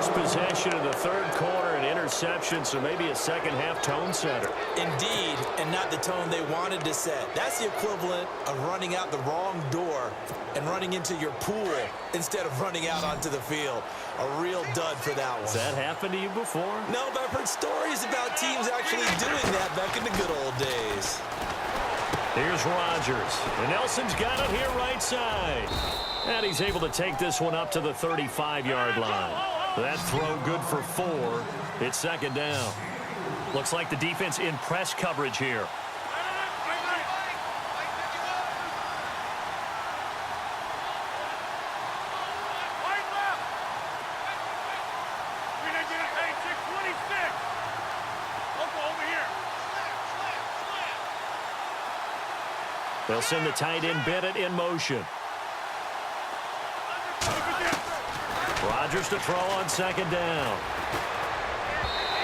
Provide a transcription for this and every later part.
first possession of the third quarter, an interception, so maybe a second-half tone setter. Indeed, and not the tone they wanted to set. That's the equivalent of running out the wrong door and running into your pool instead of running out onto the field. A real dud for that one. Has that happened to you before? No, but I've heard stories about teams actually doing that back in the good old days. Here's Rodgers. And Nelson's got it here right side. And he's able to take this one up to the 35-yard line. That throw good for 4. It's second down. Looks like the defense in press coverage here. They'll send the tight end Bennett in motion. Rodgers to throw on second down.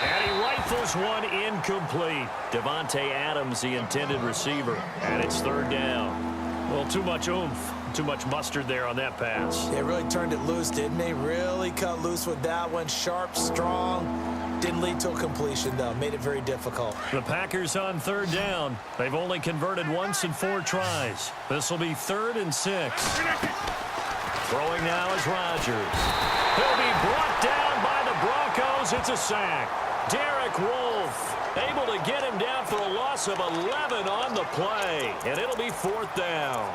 And he rifles one incomplete. Devontae Adams, the intended receiver. And it's third down. Well, too much oomph, too much mustard there on that pass. They really turned it loose, didn't they? Really cut loose with that one. Sharp, strong. Didn't lead to a completion, though. Made it very difficult. The Packers on third down. They've only converted once in 4 tries. This will be 3rd and 6. Throwing now is Rodgers. He'll be brought down by the Broncos. It's a sack. Derek Wolfe able to get him down for a loss of 11 on the play. And it'll be 4th down.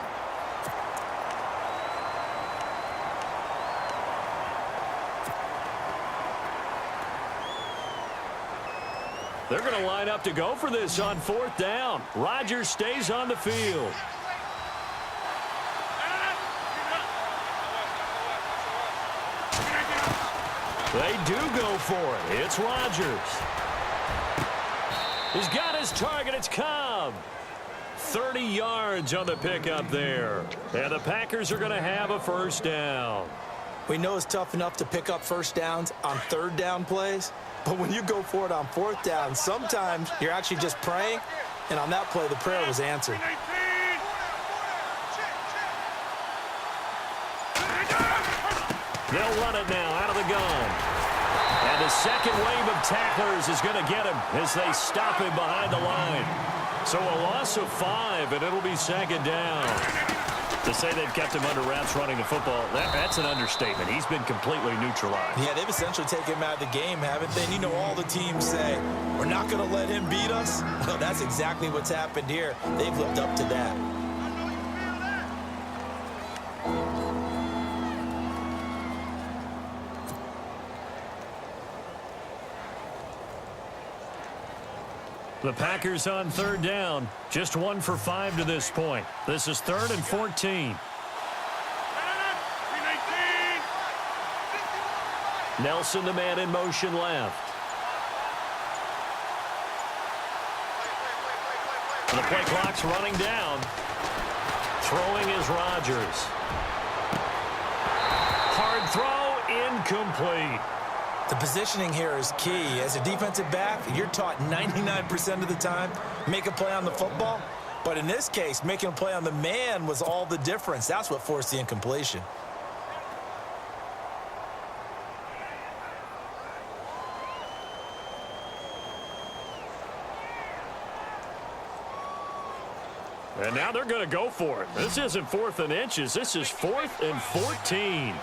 They're going to line up to go for this on 4th down. Rodgers stays on the field. They do go for it. It's Rodgers. He's got his target. It's Cobb. 30 yards on the pickup there. And the Packers are going to have a first down. We know it's tough enough to pick up first downs on third down plays. But when you go for it on 4th down, sometimes you're actually just praying. And on that play, the prayer was answered. They'll run it now out of the gun. And the second wave of tacklers is going to get him as they stop him behind the line. So a loss of 5, and it'll be second down. To say they've kept him under wraps running the football, that's an understatement. He's been completely neutralized. Yeah, they've essentially taken him out of the game, haven't they? And you know all the teams say, we're not going to let him beat us. Well, that's exactly what's happened here. They've lived up to that. The Packers on third down. Just 1 for 5 to this point. This is 3rd and 14. Nelson, the man in motion left. The play clock's running down. Throwing is Rodgers. Hard throw, incomplete. The positioning here is key. As a defensive back, you're taught 99% of the time, make a play on the football. But in this case, making a play on the man was all the difference. That's what forced the incompletion. And now they're going to go for it. This isn't 4th and inches. This is 4th and 14.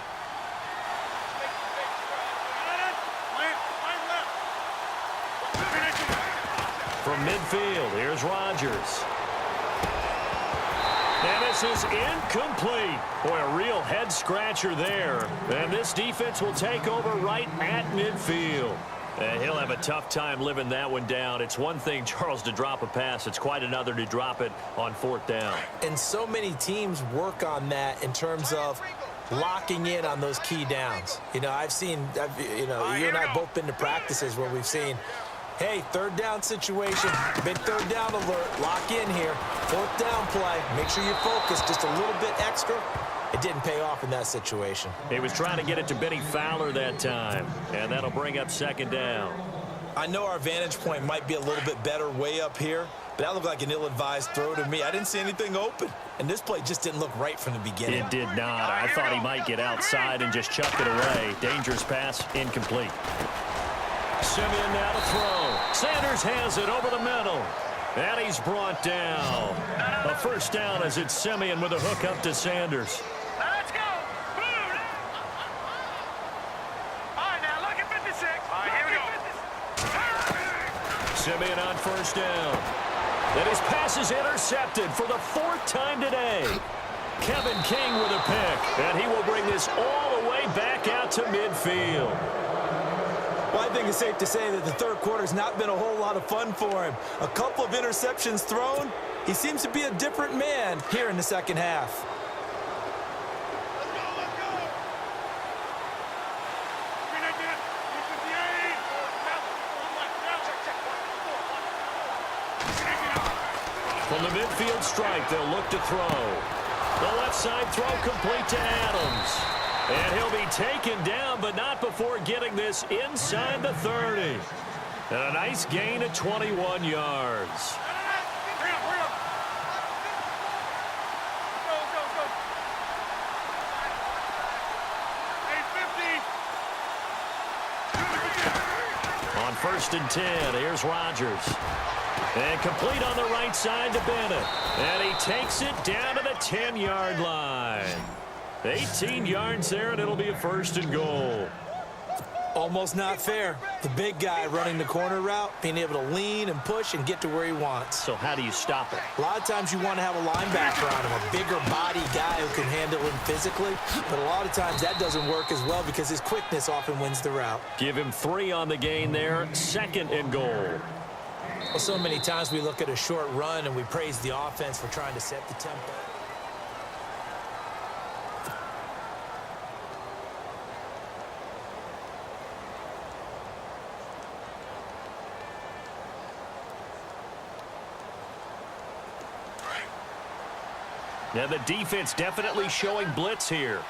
From midfield, here's Rodgers. And this is incomplete. Boy, a real head-scratcher there. And this defense will take over right at midfield. And he'll have a tough time living that one down. It's one thing, Charles, to drop a pass. It's quite another to drop it on 4th down. And so many teams work on that in terms of locking in on those key downs. You know, you and I have both been to practices where we've seen, hey, 3rd down situation, big 3rd down alert, lock in here, 4th down play, make sure you focus just a little bit extra. It didn't pay off in that situation. He was trying to get it to Benny Fowler that time, and that'll bring up second down. I know our vantage point might be a little bit better way up here, but that looked like an ill-advised throw to me. I didn't see anything open. and this play just didn't look right from the beginning. It did not. I thought he might get outside and just chuck it away. Dangerous pass, incomplete. Simeon now to throw. Sanders has it over the middle. And he's brought down. A first down as it's Simeon with a hook up to Sanders. Let's go. All right, now look at 56. All right, here we go. Simeon on first down. And his pass is intercepted for the 4th time today. Kevin King with a pick. And he will bring this all the way back out to midfield. Well, I think it's safe to say that the third quarter's not been a whole lot of fun for him. A couple of interceptions thrown. He seems to be a different man here in the second half. From the midfield strike, they'll look to throw. The left side throw complete to Adams. And he'll be taken down, but not before getting this inside the 30. And a nice gain of 21 yards. On 1st and 10, here's Rodgers. And complete on the right side to Bennett. And he takes it down to the 10-yard line. 18 yards there, and it'll be a 1st and goal. Almost not fair. The big guy running the corner route, being able to lean and push and get to where he wants. So how do you stop it? A lot of times you want to have a linebacker on him, a bigger body guy who can handle him physically. But a lot of times that doesn't work as well because his quickness often wins the route. Give him 3 on the gain there, 2nd and goal. Well, so many times we look at a short run and we praise the offense for trying to set the tempo. Now the defense definitely showing blitz here.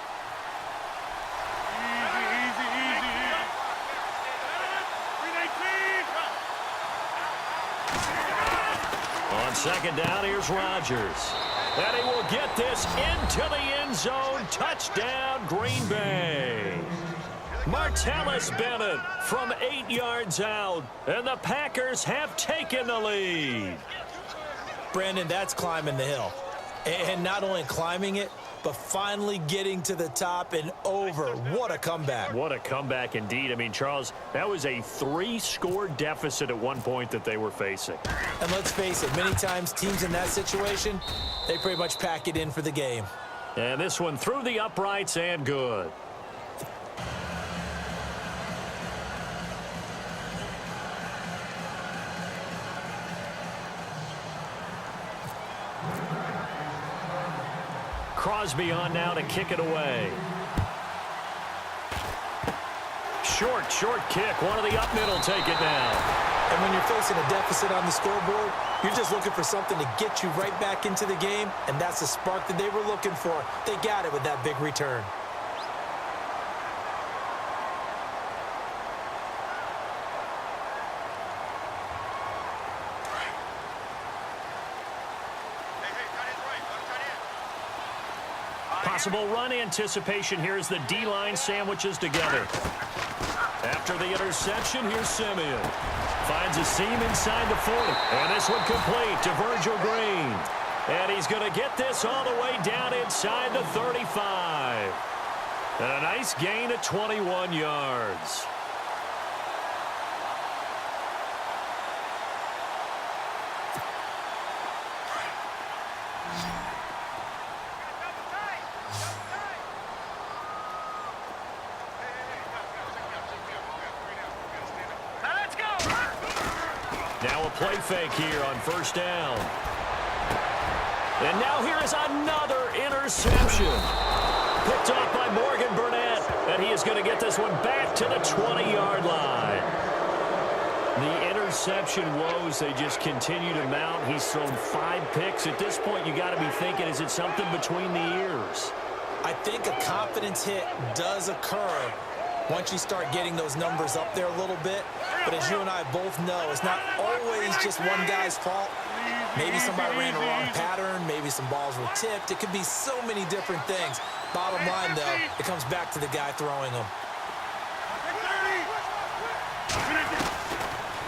On 2nd down, here's Rodgers. And he will get this into the end zone. Touchdown, Green Bay. Martellus Bennett from 8 yards out. And the Packers have taken the lead. Brandon, that's climbing the hill. And not only climbing it, but finally getting to the top and over. What a comeback. What a comeback indeed. I mean, Charles, that was a 3-score deficit at one point that they were facing. And let's face it, many times teams in that situation, they pretty much pack it in for the game. And this one through the uprights and good. Crosby on now to kick it away. Short kick. One of the up middle take it down. And when you're facing a deficit on the scoreboard, you're just looking for something to get you right back into the game, and that's the spark that they were looking for. They got it with that big return. Possible run anticipation here as the D-line sandwiches together. After the interception, here's Simeon. Finds a seam inside the 40. And this one complete to Virgil Green. And he's going to get this all the way down inside the 35. And a nice gain of 21 yards. Now a play fake here on 1st down. And now here is another interception. Picked off by Morgan Burnett. And he is going to get this one back to the 20-yard line. The interception woes, they just continue to mount. He's thrown 5 picks. At this point, you got to be thinking, is it something between the ears? I think a confidence hit does occur once you start getting those numbers up there a little bit. But as you and I both know, it's not always just one guy's fault. Maybe somebody ran a wrong pattern. Maybe some balls were tipped. It could be so many different things. Bottom line, though, it comes back to the guy throwing them.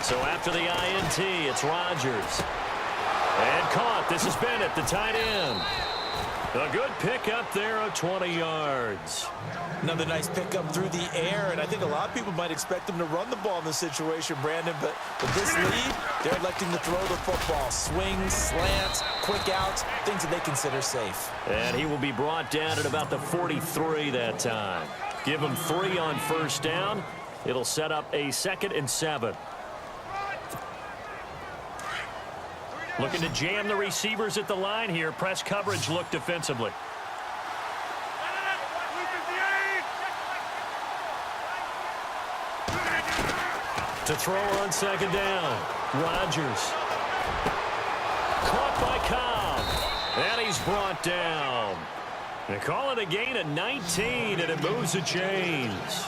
So after the INT, it's Rodgers. And caught. This is Bennett, the tight end. A good pickup there of 20 yards. Another nice pickup through the air, and I think a lot of people might expect them to run the ball in this situation, Brandon, but with this lead, they're electing to throw the football. Swings, slants, quick outs, things that they consider safe. And he will be brought down at about the 43 that time. Give him 3 on first down. It'll set up a 2nd and 7. Looking to jam the receivers at the line here. Press coverage look defensively. To throw on 2nd down. Rodgers. Caught by Cobb. And he's brought down. They call it a gain of 19, and it moves the chains.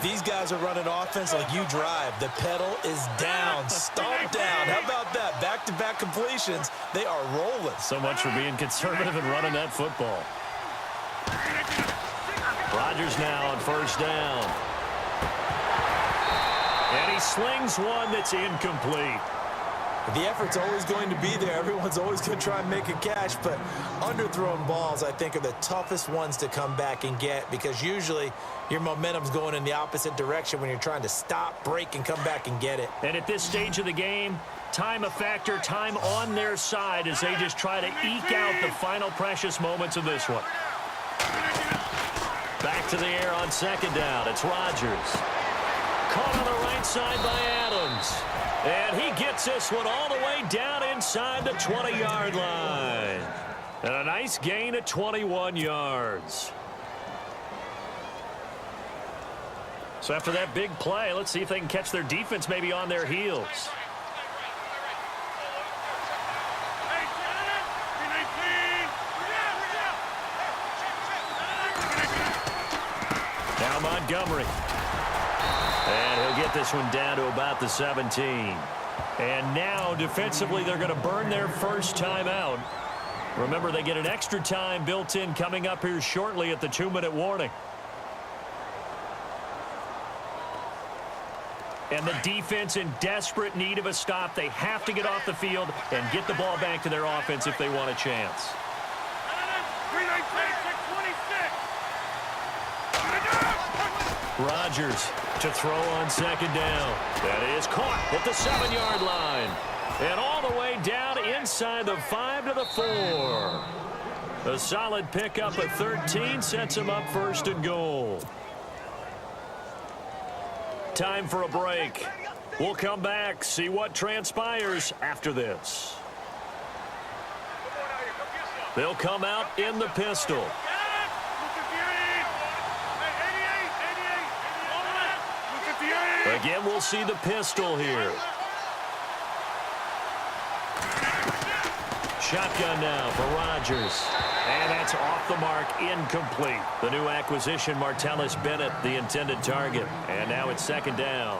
These guys are running offense like you drive. The pedal is down, stomped down. How about that? Back-to-back completions. They are rolling. So much for being conservative and running that football. Rodgers now on first down. And he slings one that's incomplete. The effort's always going to be there. Everyone's always going to try and make a catch, but underthrown balls, I think, are the toughest ones to come back and get because usually your momentum's going in the opposite direction when you're trying to stop, break, and come back and get it. And at this stage of the game, time a factor, time on their side as they just try to eke out the final precious moments of this one. Back to the air on 2nd down. It's Rodgers. Caught on the right side by Adams. And he gets this one all the way down inside the 20-yard line. And a nice gain of 21 yards. So after that big play, let's see if they can catch their defense maybe on their heels. Now Montgomery. And he'll get this one down to about the 17. And now, defensively, they're going to burn their first time out. Remember, they get an extra time built in coming up here shortly at the 2-minute warning. And the defense in desperate need of a stop. They have to get off the field and get the ball back to their offense if they want a chance. Rodgers to throw on 2nd down. That is caught at the 7-yard line. And all the way down inside the 5 to the 4. A solid pickup at 13 sets him up 1st and goal. Time for a break. We'll come back, see what transpires after this. They'll come out in the pistol. Again, we'll see the pistol here. Shotgun now for Rodgers. And that's off the mark, incomplete. The new acquisition, Martellus Bennett, the intended target. And now it's 2nd down.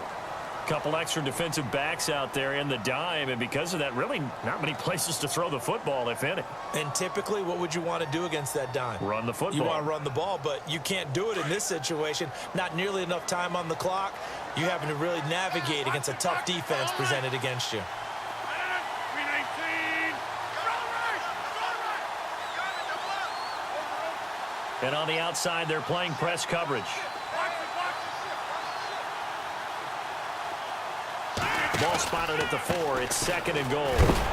Couple extra defensive backs out there in the dime, and because of that, really not many places to throw the football, if any. And typically, what would you want to do against that dime? Run the football. You want to run the ball, but you can't do it in this situation. Not nearly enough time on the clock. You're having to really navigate against a tough defense presented against you. And on the outside, they're playing press coverage. Ball spotted at the 4. It's 2nd and goal.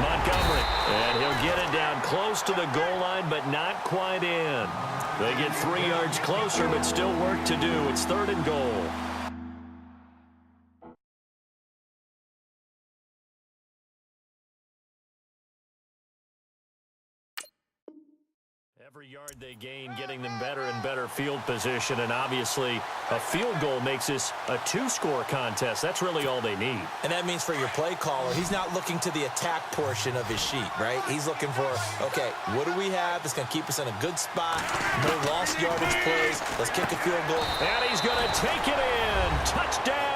Montgomery. And he'll get it down close to the goal line, but not quite in. They get 3 yards closer, but still work to do. It's 3rd and goal. Every yard they gain, getting them better and better field position, and obviously a field goal makes this a 2-score contest. That's really all they need. And that means for your play caller, he's not looking to the attack portion of his sheet, right? He's looking for, okay, what do we have that's going to keep us in a good spot? No lost yardage plays. Let's kick a field goal. And he's going to take it in. Touchdown.